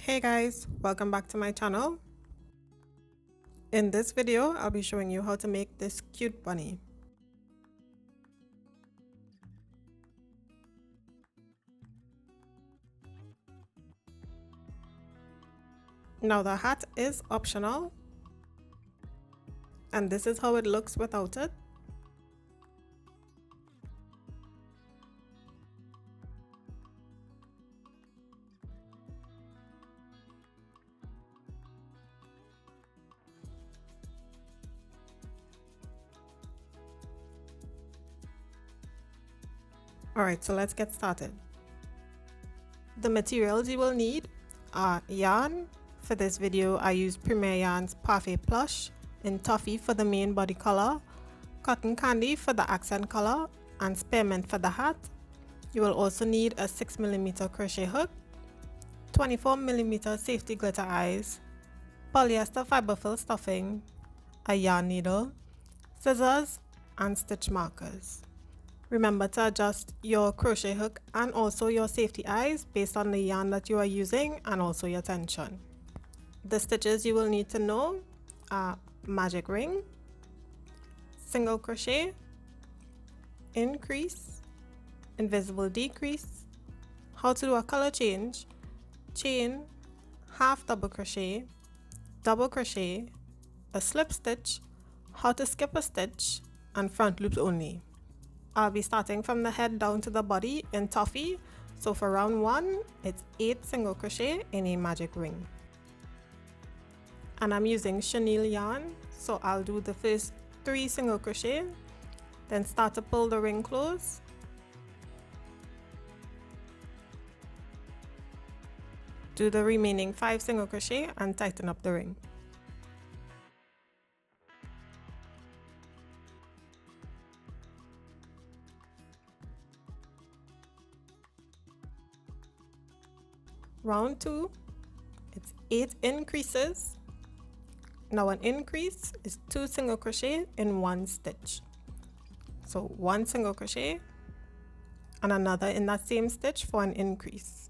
Hey guys, welcome back to my channel. In this video, I'll be showing you how to make this cute bunny. Now the hat is optional, and this is how it looks without it. Alright, so let's get started. The materials you will need are yarn. For this video, I used Premier Yarn's Parfait Plush in Toffee for the main body color, cotton candy for the accent color, and Spearmint for the hat. You will also need a 6mm crochet hook, 24mm safety glitter eyes, polyester fiberfill stuffing, a yarn needle, scissors, and stitch markers. Remember to adjust your crochet hook and also your safety eyes based on the yarn that you are using and also your tension. The stitches you will need to know are magic ring, single crochet, increase, invisible decrease, how to do a color change, chain, half double crochet, a slip stitch, how to skip a stitch, and front loops only. I'll be starting from the head down to the body in Toffee, so for round 1 it's 8 single crochet in a magic ring. And I'm using chenille yarn, so I'll do the first 3 single crochet, then start to pull the ring close, do the remaining 5 single crochet and tighten up the ring. Round 2, it's 8 increases. Now an increase is 2 single crochet in 1 stitch. So 1 single crochet and another in that same stitch for an increase.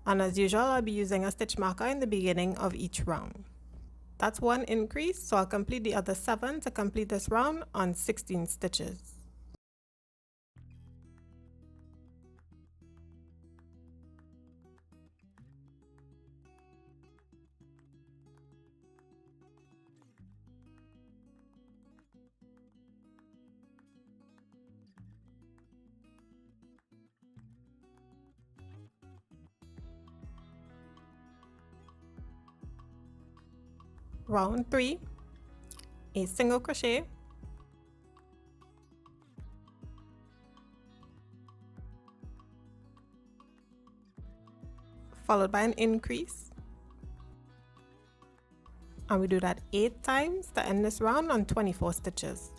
And as usual, I'll be using a stitch marker in the beginning of each round. That's 1 increase, so I'll complete the other 7 to complete this round on 16 stitches. Round 3, a single crochet, followed by an increase, and we do that 8 times to end this round on 24 stitches.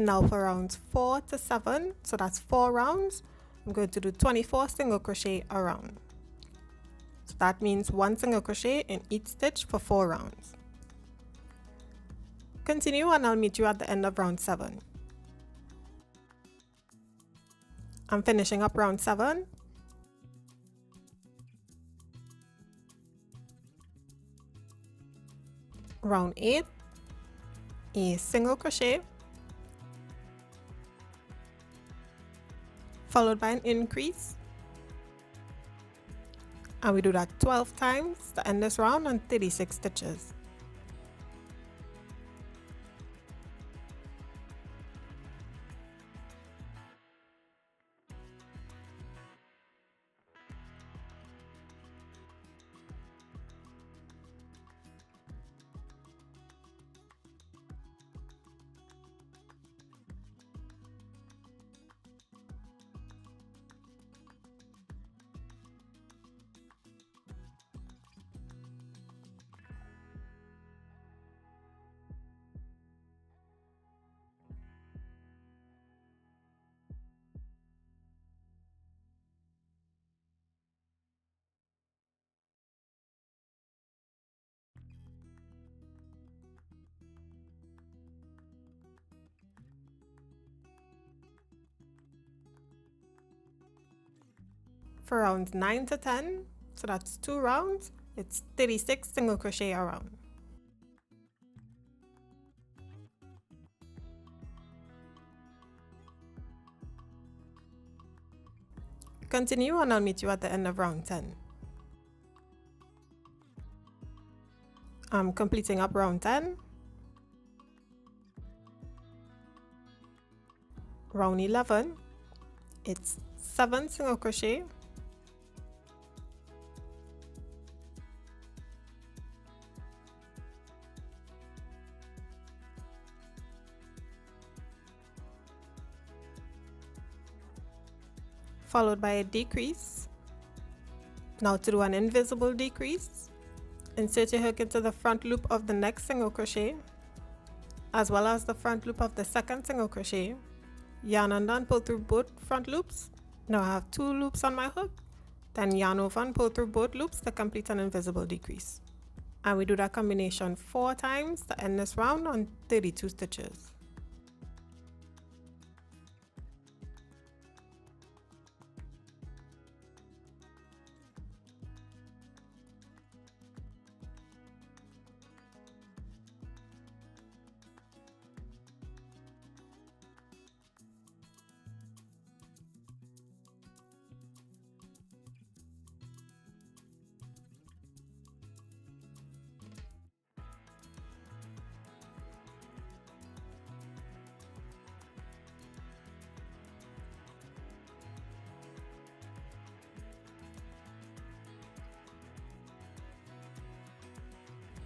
Now for rounds 4 to 7, so that's 4 rounds, I'm going to do 24 single crochet a round. So that means 1 single crochet in each stitch for 4 rounds. Continue and I'll meet you at the end of round 7. I'm finishing up round 7. Round 8, a single crochet, followed by an increase, and we do that 12 times to end this round on 36 stitches. For rounds 9 to 10, so that's 2 rounds, it's 36 single crochet a round. Continue and I'll meet you at the end of round 10. I'm completing up round 10. Round 11, it's 7 single crochet, followed by a decrease. Now to do an invisible decrease, insert your hook into the front loop of the next single crochet, as well as the front loop of the second single crochet, yarn under and pull through both front loops. Now I have 2 loops on my hook, then yarn over and pull through both loops to complete an invisible decrease. And we do that combination 4 times to end this round on 32 stitches.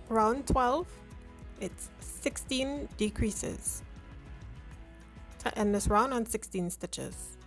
Round 12, it's 16 decreases to end this round on 16 stitches.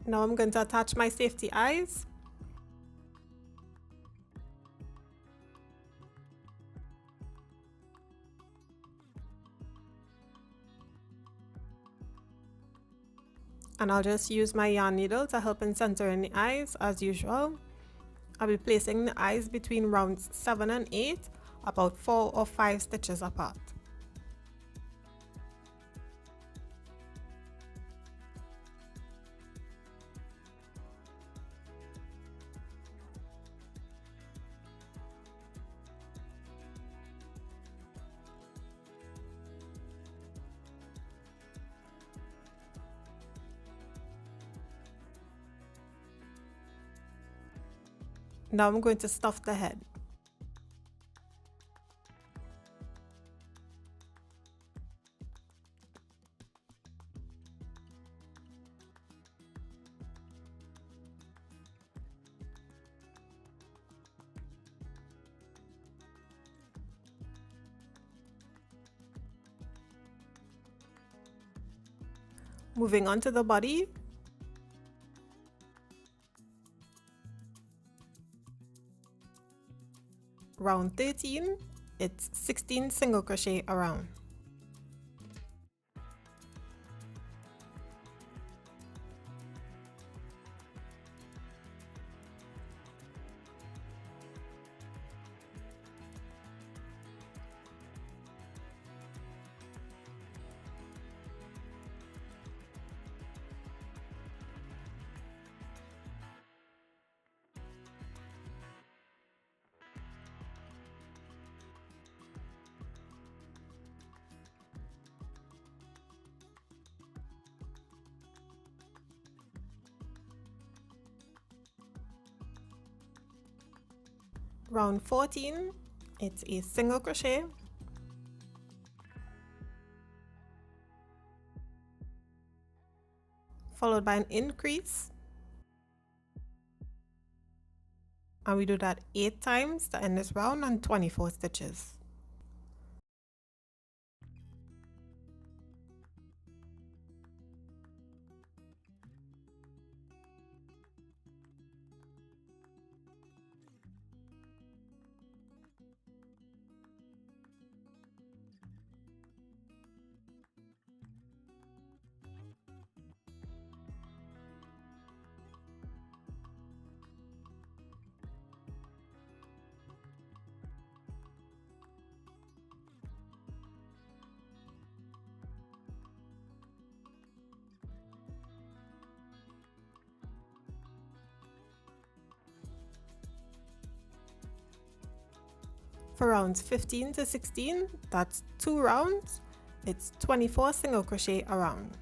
Now I'm going to attach my safety eyes. And I'll just use my yarn needle to help in centering the eyes as usual. I'll be placing the eyes between rounds 7 and 8, about 4 or 5 stitches apart. Now I'm going to stuff the head. Moving on to the body. Round 13, it's 16 single crochet around. Round 14, It's a single crochet, followed by an increase, and we do that 8 times to end this round and 24 stitches. For rounds 15 to 16, that's 2 rounds, it's 24 single crochet a round.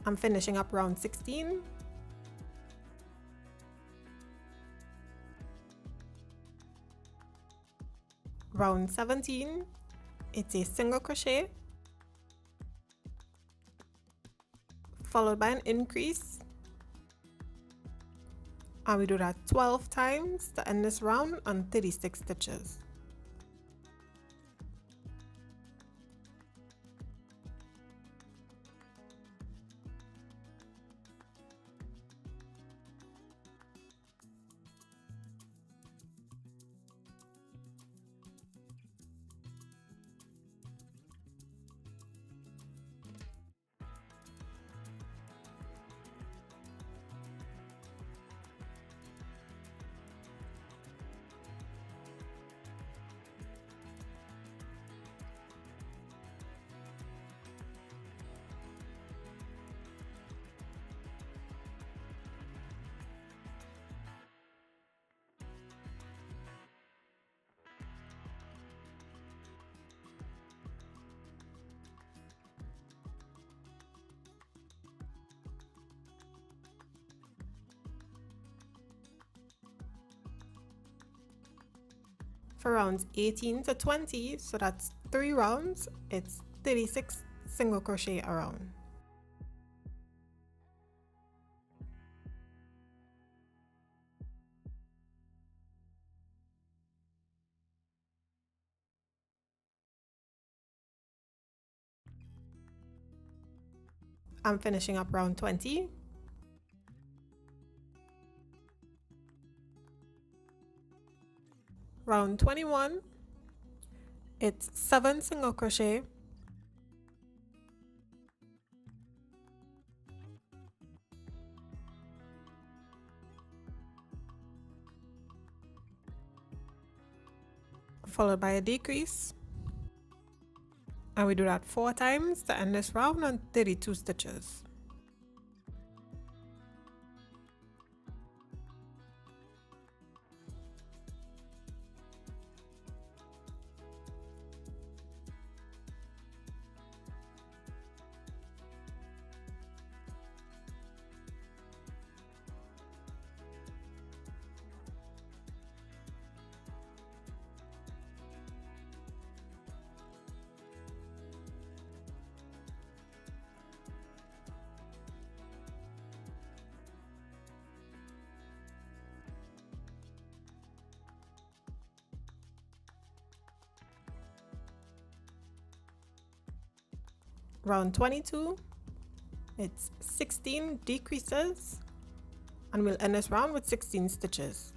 I'm finishing up round 16. Round 17, it's a single crochet, followed by an increase, and we do that 12 times to end this round on 36 stitches. For rounds 18 to 20, so that's 3 rounds, it's 36 single crochet a round. I'm finishing up round 20. Round 21, it's 7 single crochet, followed by a decrease, and we do that 4 times to end this round on 32 stitches. Round 22, it's 16 decreases, and we'll end this round with 16 stitches.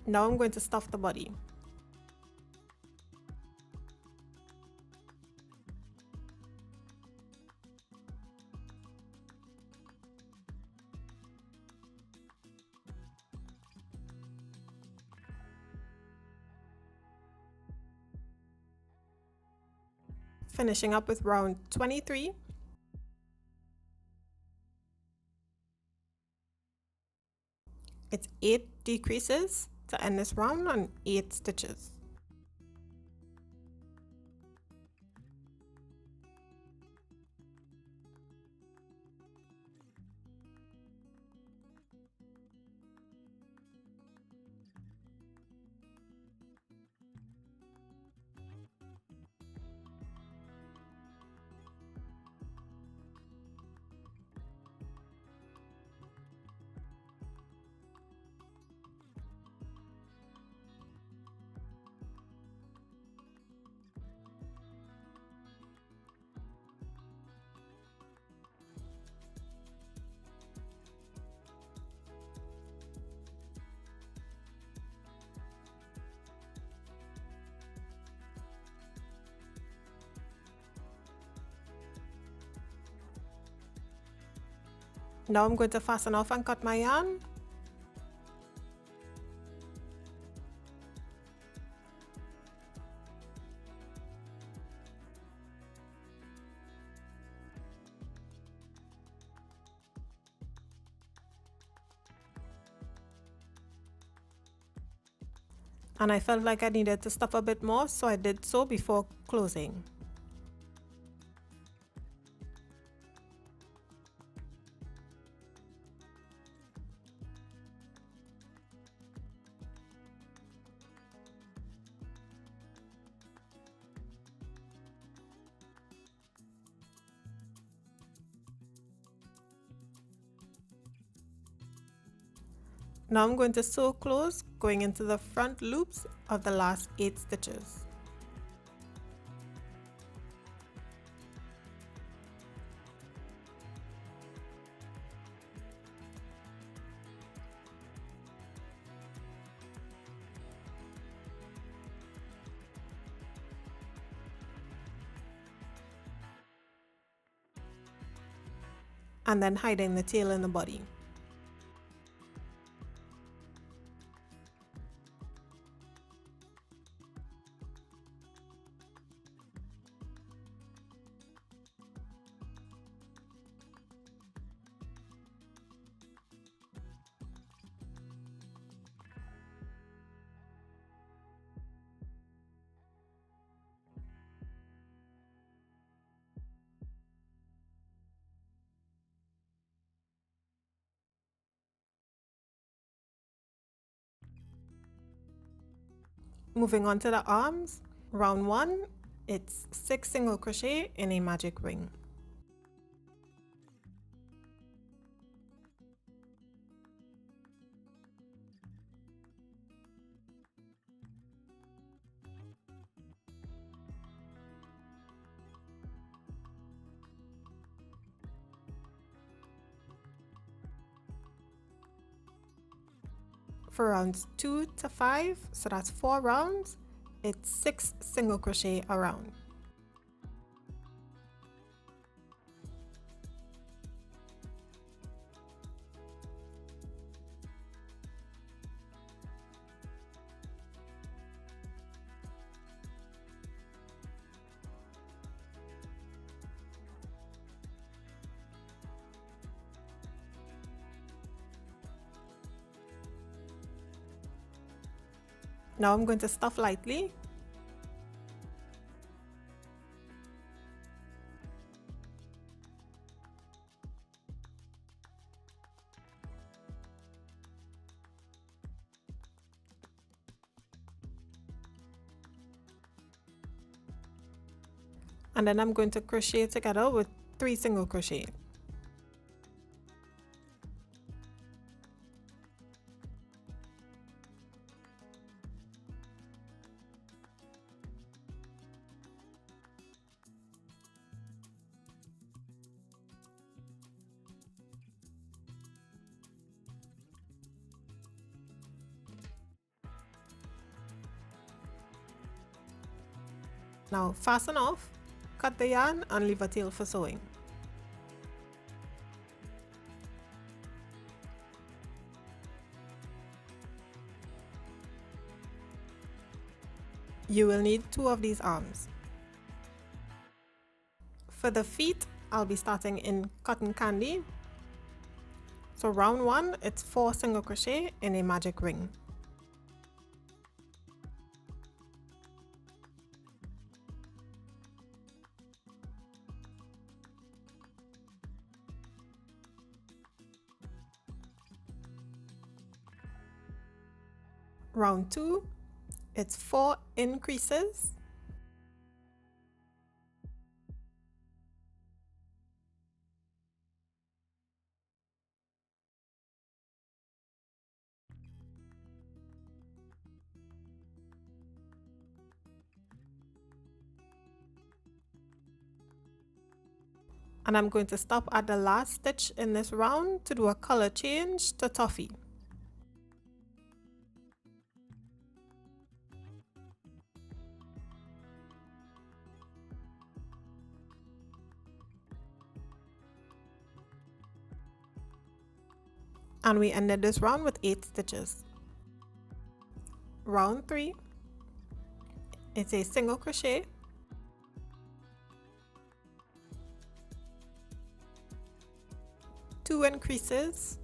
Now I'm going to stuff the body. Finishing up with round 23. It's 8 decreases to end this round on 8 stitches. Now I'm going to fasten off and cut my yarn. And I felt like I needed to stuff a bit more, so I did so before closing. Now I'm going to sew close, going into the front loops of the last 8 stitches. And then hiding the tail in the body. Moving on to the arms, round 1, it's 6 single crochet in a magic ring. For rounds 2 to 5, so that's 4 rounds, it's 6 single crochet a round. Now I'm going to stuff lightly. And then I'm going to crochet together with 3 single crochet. Now fasten off, cut the yarn and leave a tail for sewing. You will need 2 of these arms. For the feet, I'll be starting in cotton candy. So round 1, it's 4 single crochet in a magic ring. Round 2, it's 4 increases. And I'm going to stop at the last stitch in this round to do a color change to Toffee. And we ended this round with 8 stitches. Round 3, it's a single crochet, two increases,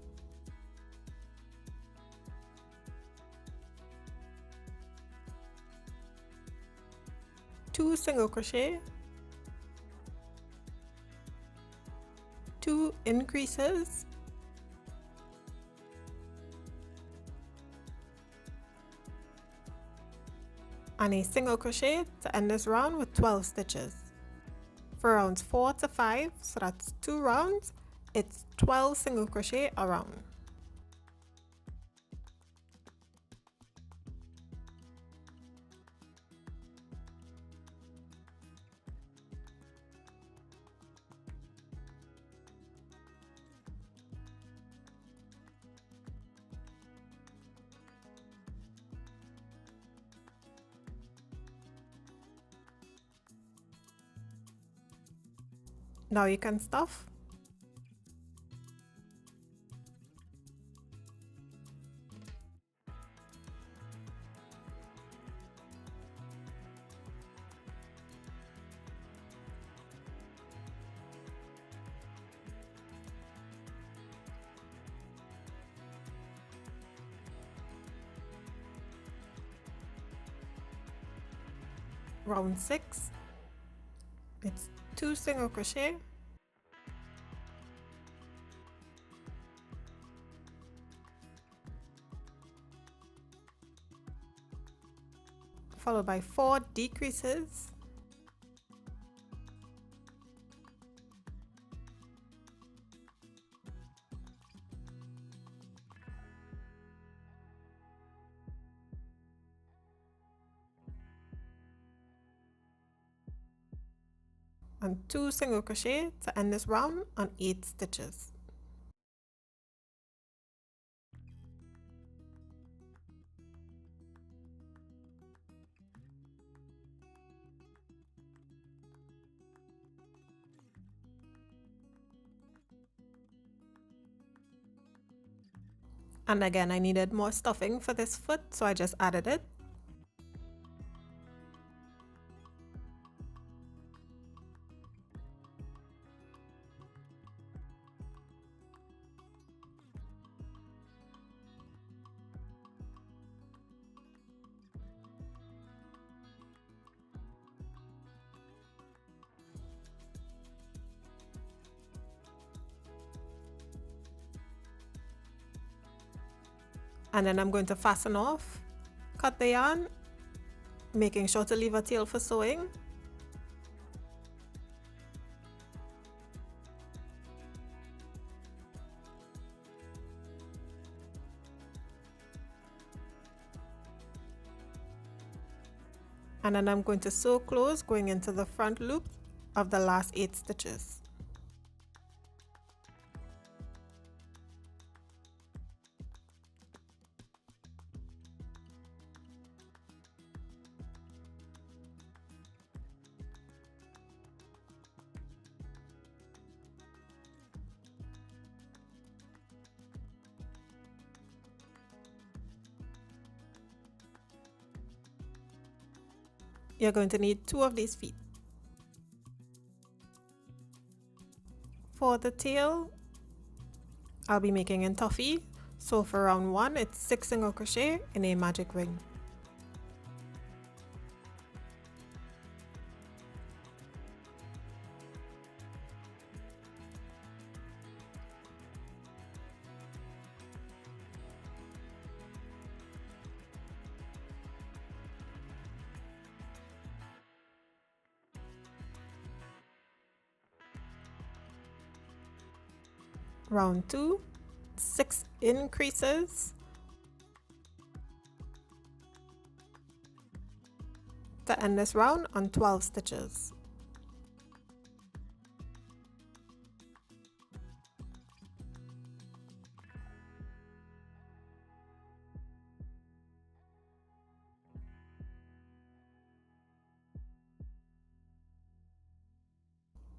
two single crochet, two increases, and a single crochet to end this round with 12 stitches. For rounds 4 to 5, so that's 2 rounds, it's 12 single crochet a round. Now you can stuff. Round 6, it's 2 single crochet, followed by 4 decreases, and 2 single crochet to end this round on 8 stitches. And again, I needed more stuffing for this foot, so I just added it. And then I'm going to fasten off, cut the yarn, making sure to leave a tail for sewing. And then I'm going to sew close going into the front loop of the last 8 stitches. you're going to need 2 of these feet. For the tail, I'll be making in Toffee, so for round 1 it's 6 single crochet in a magic ring. Round 2, 6 increases to end this round on 12 stitches.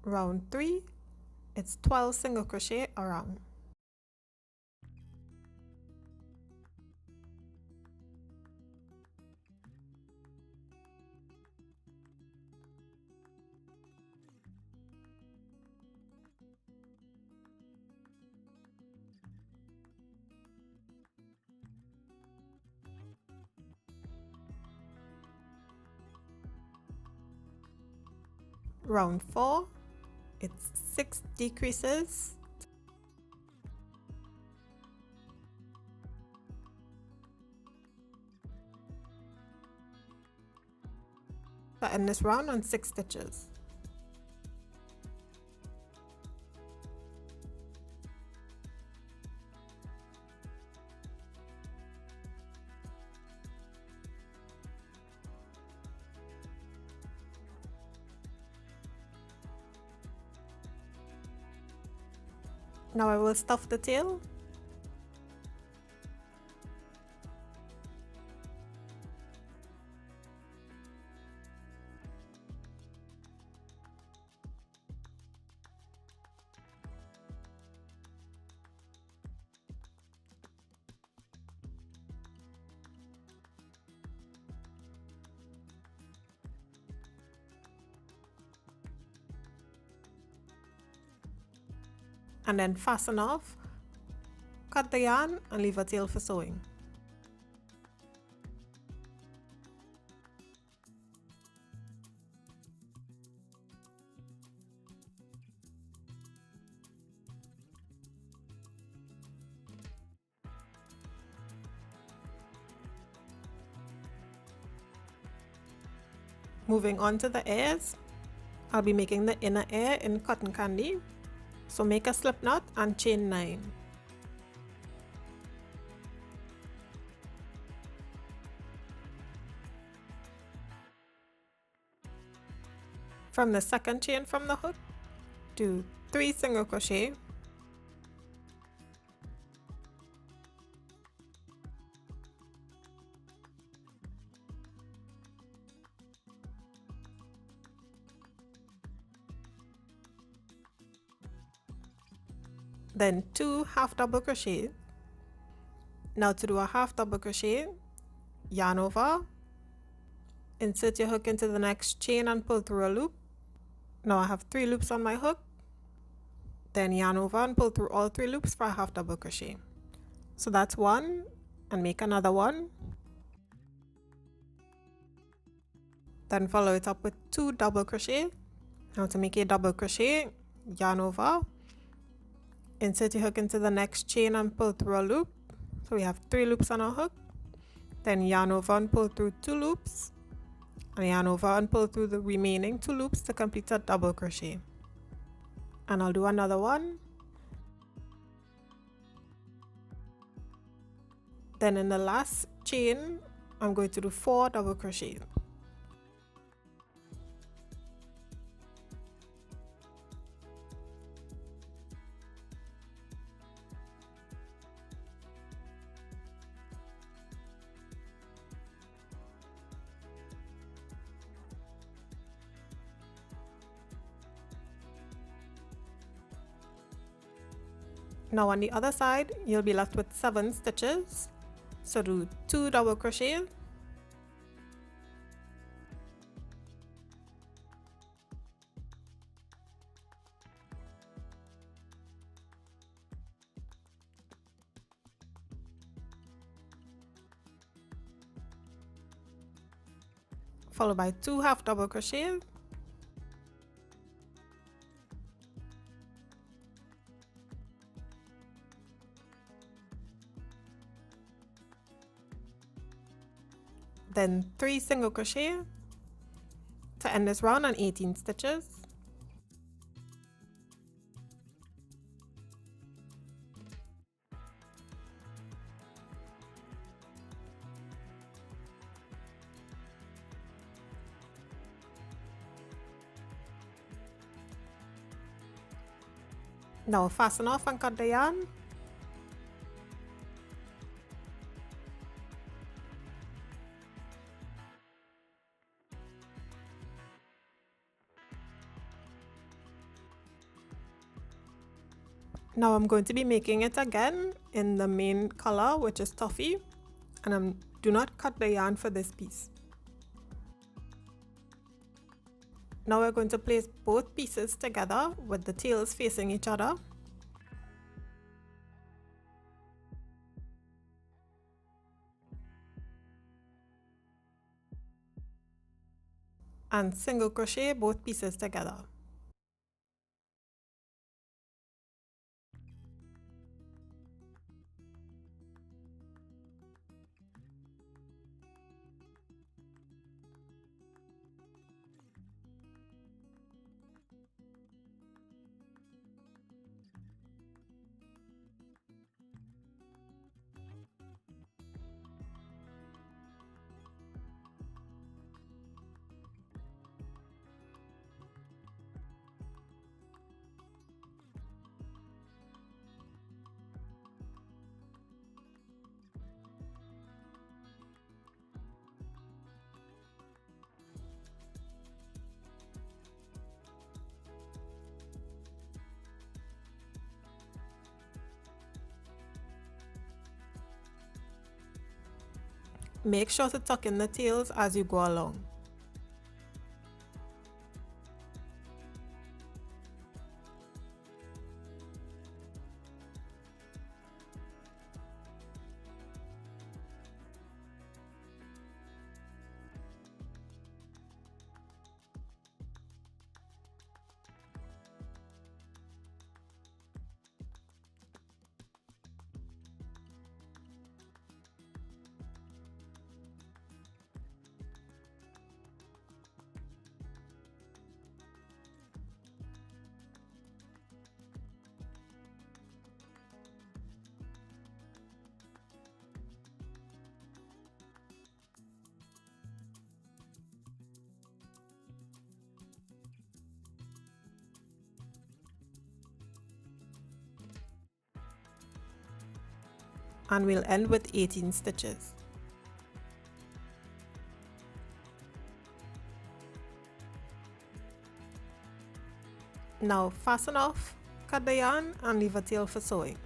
Round 3, it's 12 single crochet around. Round 4, it's 6 decreases to end this round on 6 stitches. Now I will stuff the tail. And then fasten off, cut the yarn and leave a tail for sewing. Moving on to the ears, I'll be making the inner ear in cotton candy. So make a slip knot and chain 9. From the second chain from the hook, do 3 single crochet, then 2 half double crochet. Now to do a half double crochet, yarn over, insert your hook into the next chain and pull through a loop. Now I have 3 loops on my hook, then yarn over and pull through all 3 loops for a half double crochet. So that's 1, and make another 1. Then follow it up with 2 double crochet. Now to make a double crochet, yarn over, insert your hook into the next chain and pull through a loop. So we have 3 loops on our hook, then yarn over and pull through 2 loops, and yarn over and pull through the remaining 2 loops to complete a double crochet. And I'll do another 1. Then in the last chain, I'm going to do 4 double crochets. Now on the other side, you'll be left with 7 stitches. So do 2 double crochet, followed by 2 half double crochets, then 3 single crochet to end this round on 18 stitches. Now fasten off and cut the yarn. Now I'm going to be making it again in the main color, which is Toffee, and do not cut the yarn for this piece. Now we're going to place both pieces together with the tails facing each other. And single crochet both pieces together. Make sure to tuck in the tails as you go along. And we'll end with 18 stitches. Now fasten off, cut the yarn and leave a tail for sewing.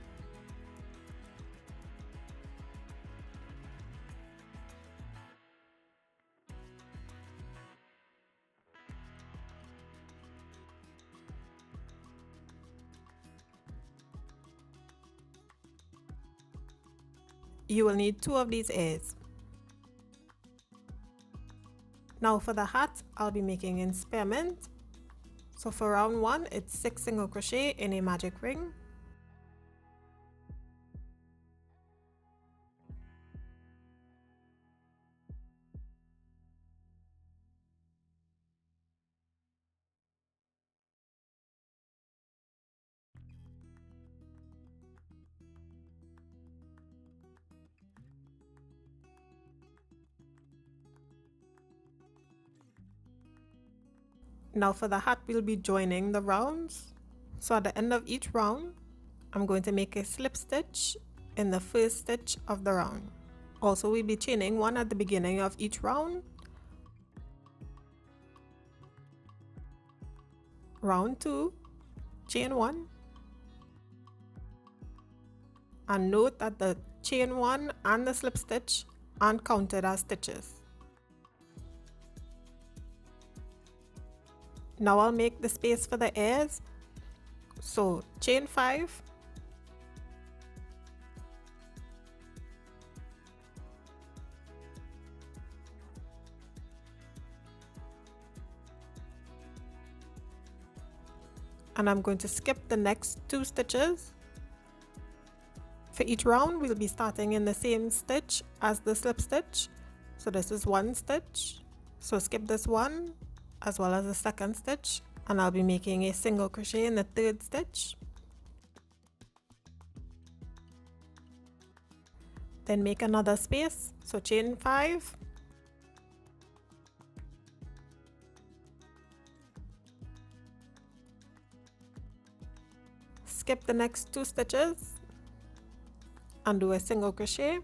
You will need 2 of these ears. Now for the hat, I'll be making in Spearmint. So for round 1, it's 6 single crochet in a magic ring. Now for the hat, we'll be joining the rounds. So at the end of each round, I'm going to make a slip stitch in the first stitch of the round. Also, we'll be chaining 1 at the beginning of each round. Round 2, chain 1. And note that the chain 1 and the slip stitch aren't counted as stitches. Now I'll make the space for the ears. So chain 5, and I'm going to skip the next 2 stitches. For each round we'll be starting in the same stitch as the slip stitch. So this is 1 stitch, so skip this one as well as the 2nd stitch, and I'll be making a single crochet in the 3rd stitch. Then make another space, so chain 5, skip the next 2 stitches and do a single crochet,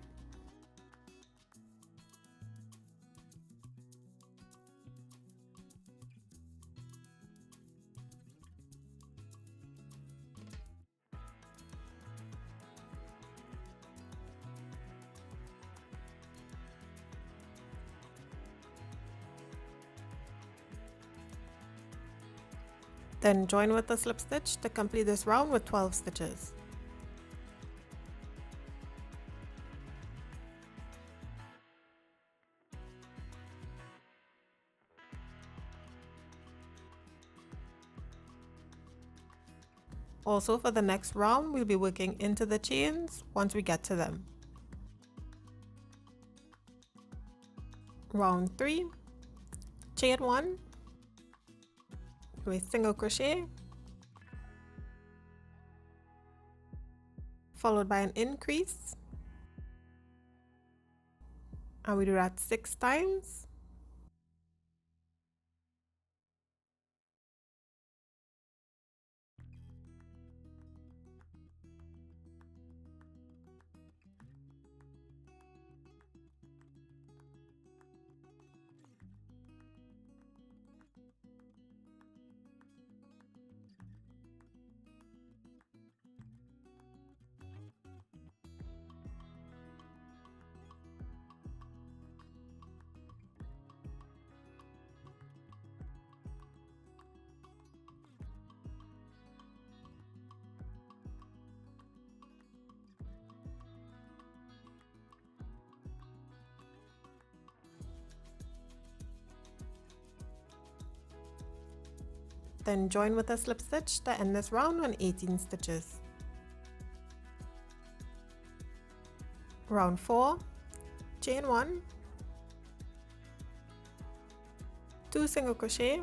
then join with the slip stitch to complete this round with 12 stitches. Also for the next round we'll be working into the chains once we get to them. Round 3, chain 1, do a single crochet, followed by an increase, and we do that 6 times. Then join with a slip stitch to end this round on 18 stitches. Round 4, chain 1, 2 single crochet,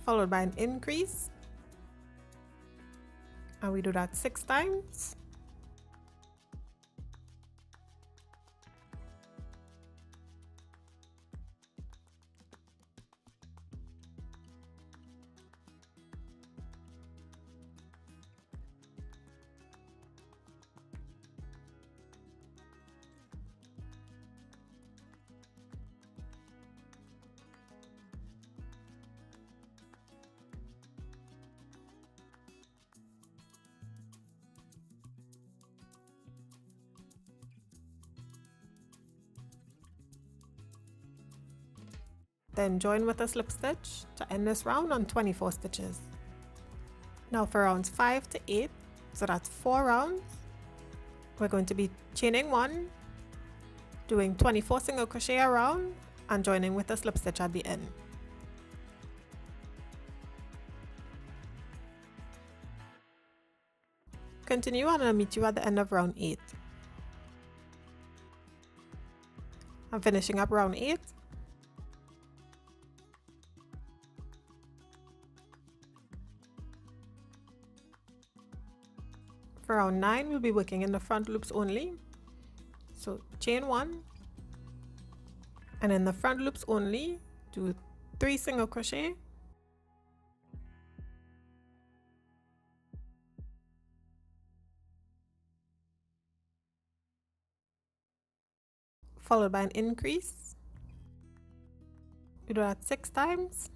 followed by an increase, and we do that 6 times. Then join with a slip stitch to end this round on 24 stitches. Now for rounds 5 to 8, so that's 4 rounds, we're going to be chaining 1, doing 24 single crochet a round, and joining with a slip stitch at the end. Continue and I'll meet you at the end of round 8. I'm finishing up round 8. For round 9, we'll be working in the front loops only. So chain 1, and in the front loops only, do 3 single crochet, followed by an increase. We do that 6 times.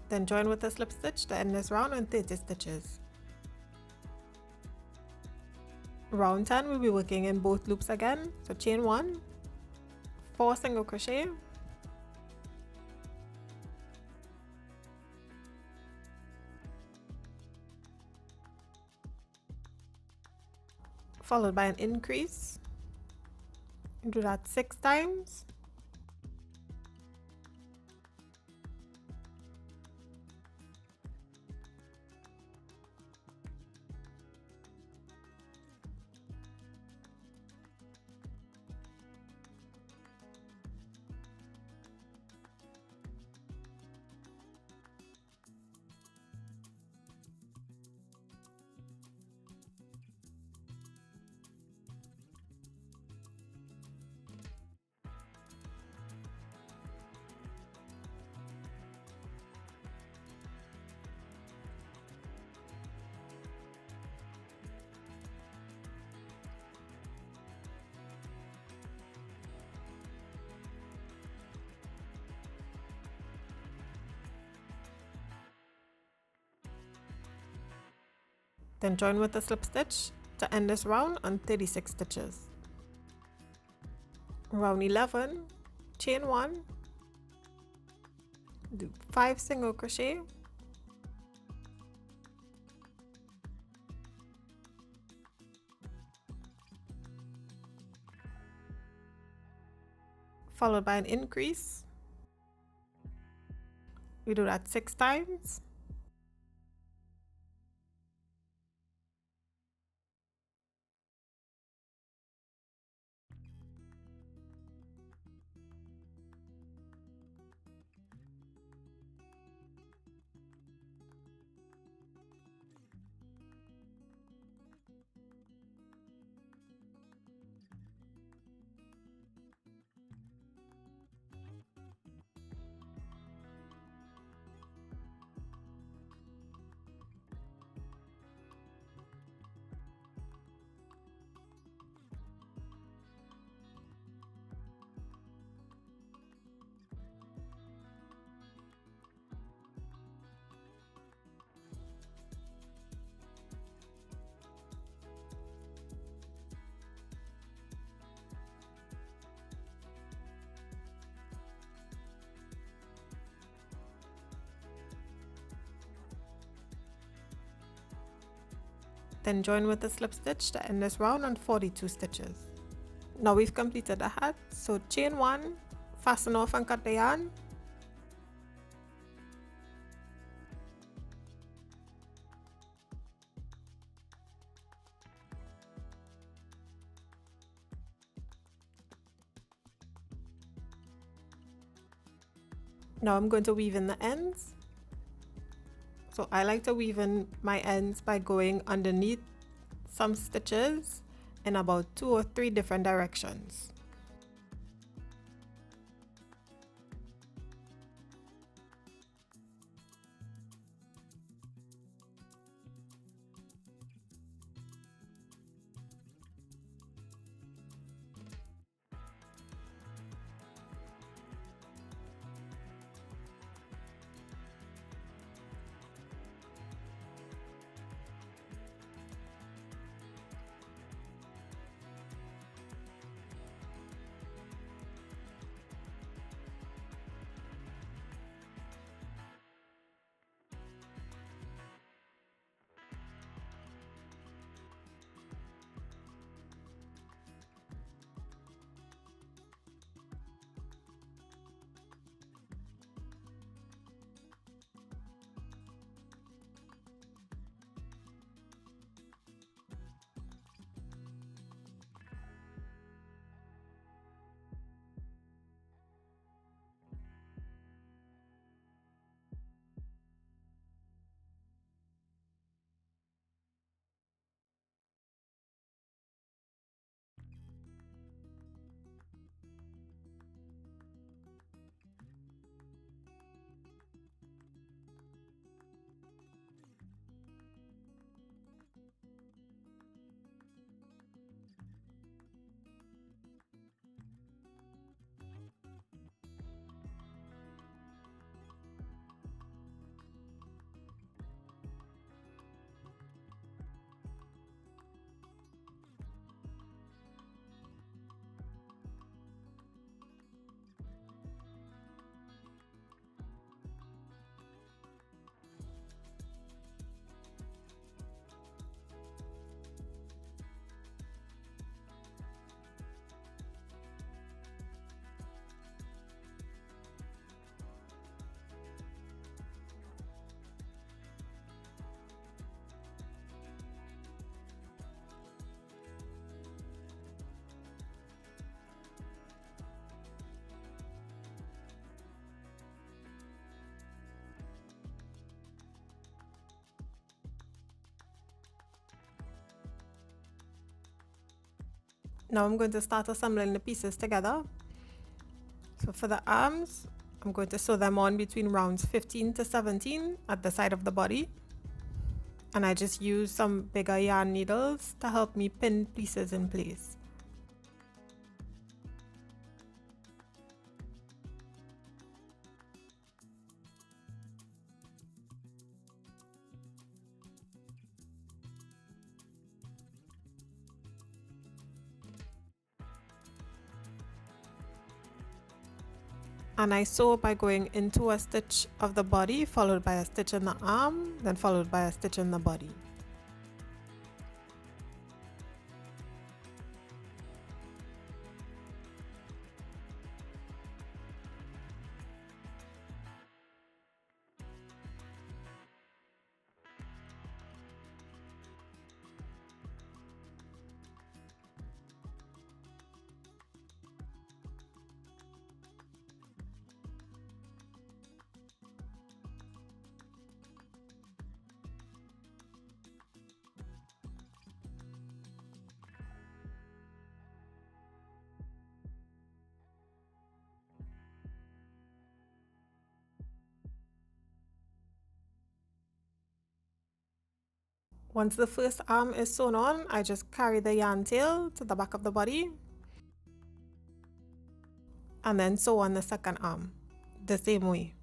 Then join with a slip stitch to end this round on 30 stitches. Round 10 we'll be working in both loops again, so chain 1, 4 single crochet, followed by an increase. Do that 6 times. Then join with a slip stitch to end this round on 36 stitches. Round 11, chain 1, do 5 single crochet, followed by an increase. We do that 6 times. Then join with a slip stitch to end this round on 42 stitches. Now we've completed the hat, so chain 1, fasten off and cut the yarn. Now I'm going to weave in the ends. So I like to weave in my ends by going underneath some stitches in about 2 or 3 different directions. Now I'm going to start assembling the pieces together. So for the arms, I'm going to sew them on between rounds 15 to 17 at the side of the body. And I just use some bigger yarn needles to help me pin pieces in place. And I sew by going into a stitch of the body, followed by a stitch in the arm, then followed by a stitch in the body. Once the first arm is sewn on, I just carry the yarn tail to the back of the body and then sew on the second arm the same way.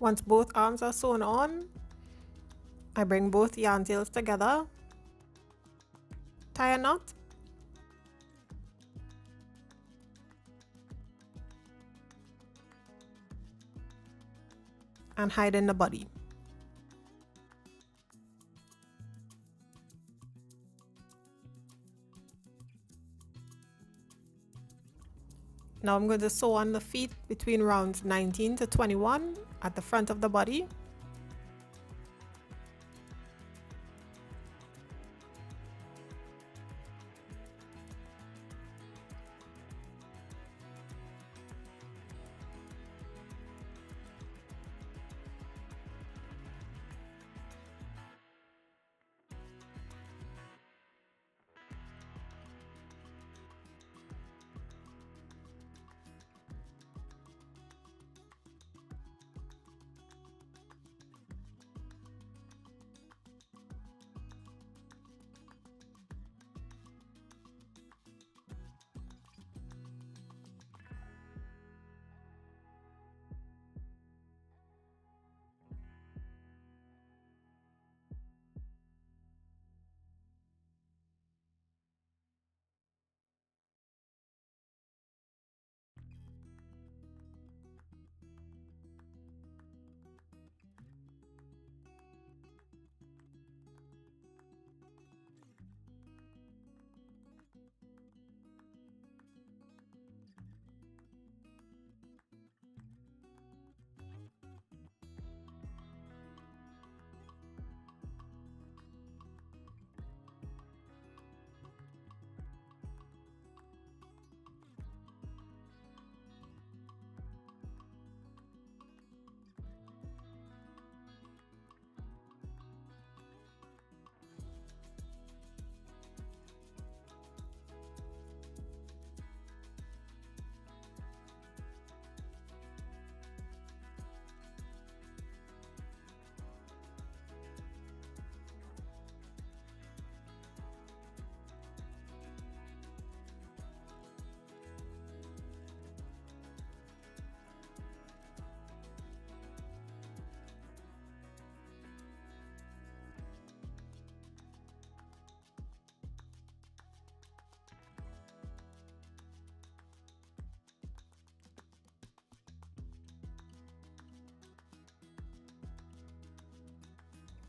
Once both arms are sewn on, I bring both yarn tails together, tie a knot, and hide in the body. Now I'm going to sew on the feet between rounds 19 to 21 at the front of the body.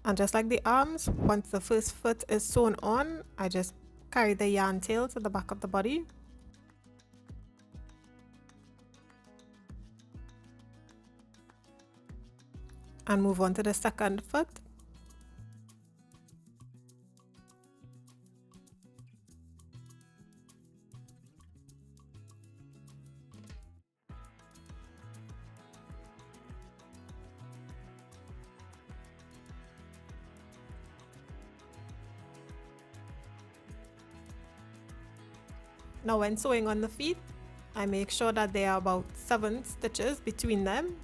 And just like the arms, once the first foot is sewn on, I just carry the yarn tail to the back of the body. And move on to the second foot. Now when sewing on the feet, I make sure that there are about 7 stitches between them.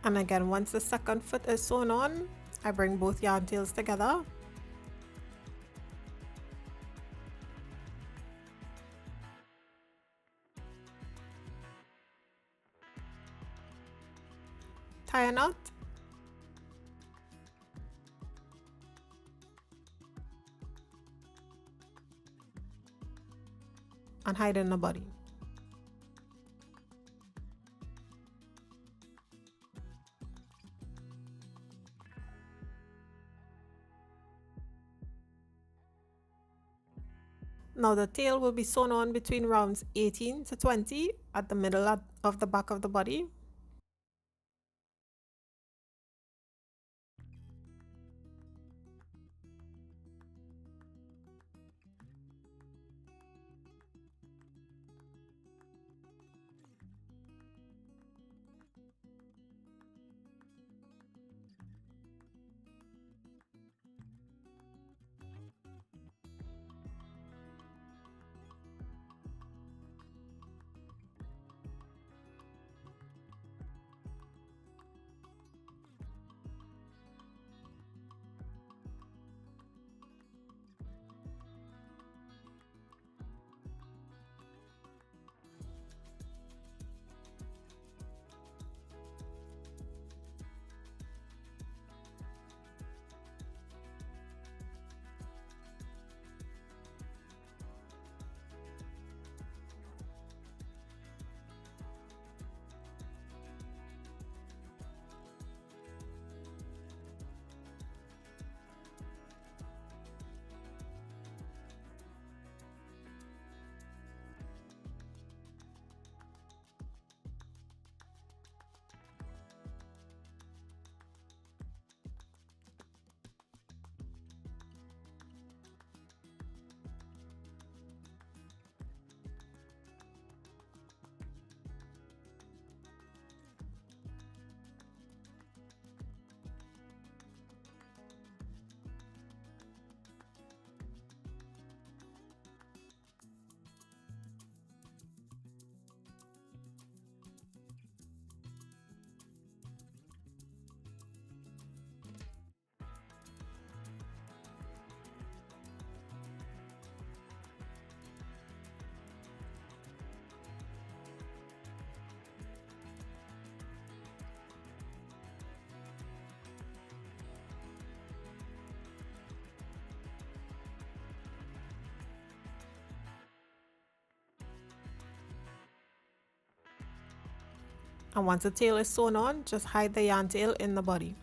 And again, once the second foot is sewn on, I bring both yarn tails together. Tie a knot. And hide in the body. Now the tail will be sewn on between rounds 18 to 20 at the middle of the back of the body. And once the tail is sewn on, just hide the yarn tail in the body.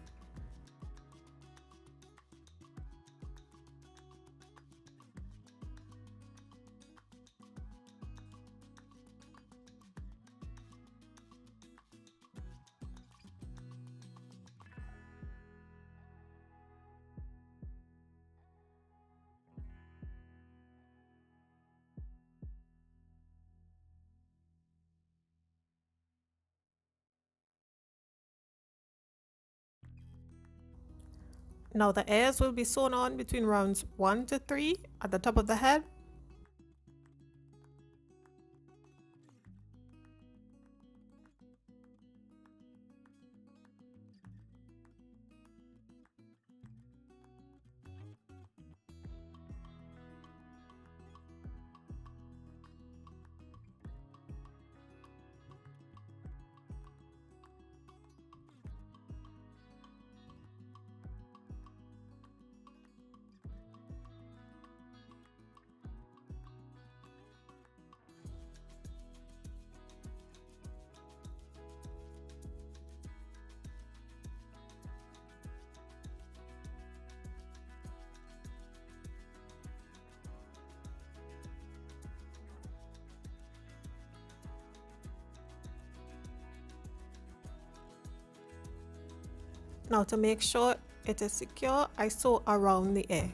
Now the ears will be sewn on between rounds 1 to 3 at the top of the head. Now to make sure it is secure, I sew around the ear.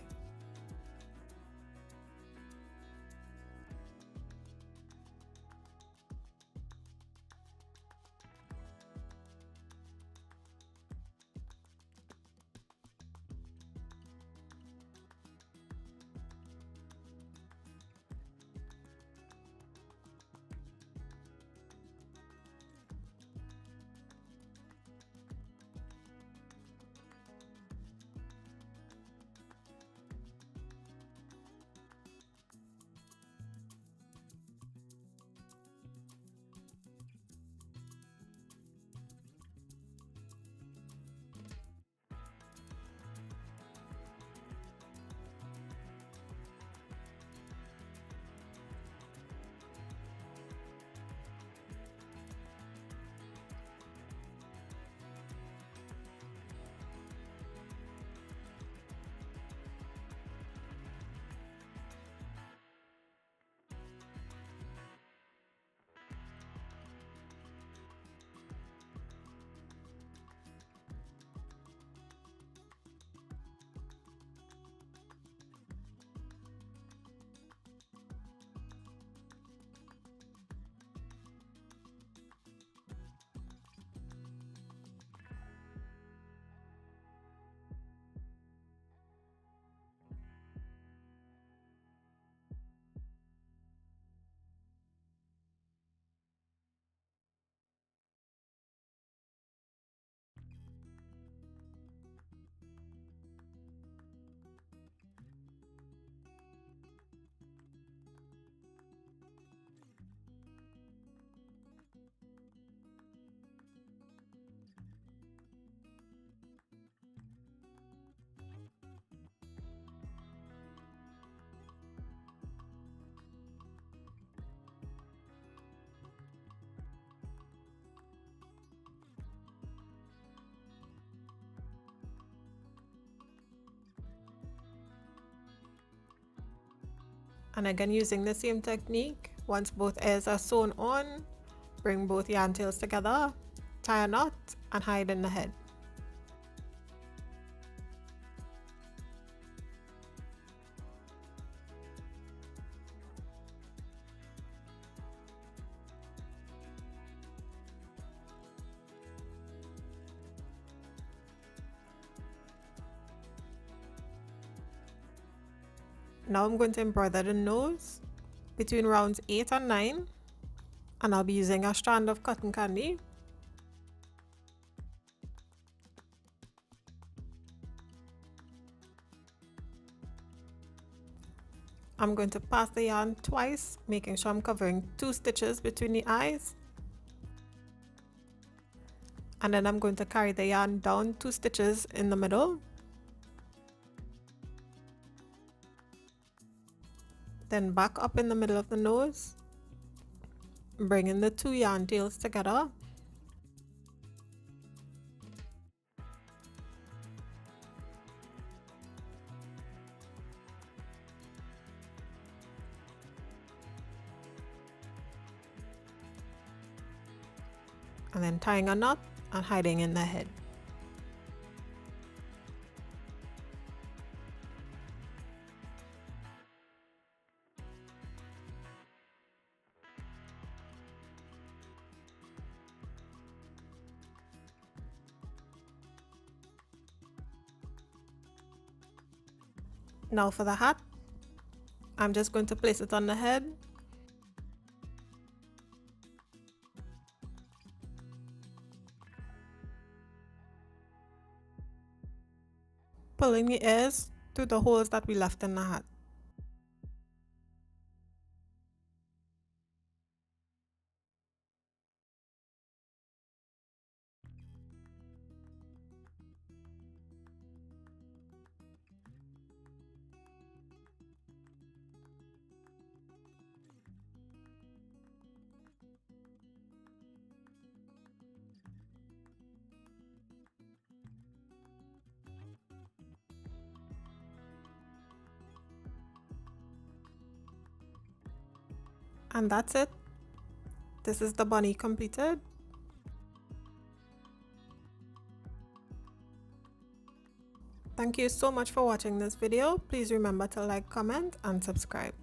And again, using the same technique, once both ears are sewn on, bring both yarn tails together, tie a knot, and hide in the head. Now I'm going to embroider the nose between rounds 8 and 9, and I'll be using a strand of cotton candy. I'm going to pass the yarn twice, making sure I'm covering 2 stitches between the eyes. And then I'm going to carry the yarn down 2 stitches in the middle. Then back up in the middle of the nose, bringing the 2 yarn tails together. and then tying a knot and hiding in the head. Now for the hat, I'm just going to place it on the head. Pulling the ears through the holes that we left in the hat. And that's it. This is the bunny completed. Thank you so much for watching this video. Please remember to like, comment, and subscribe.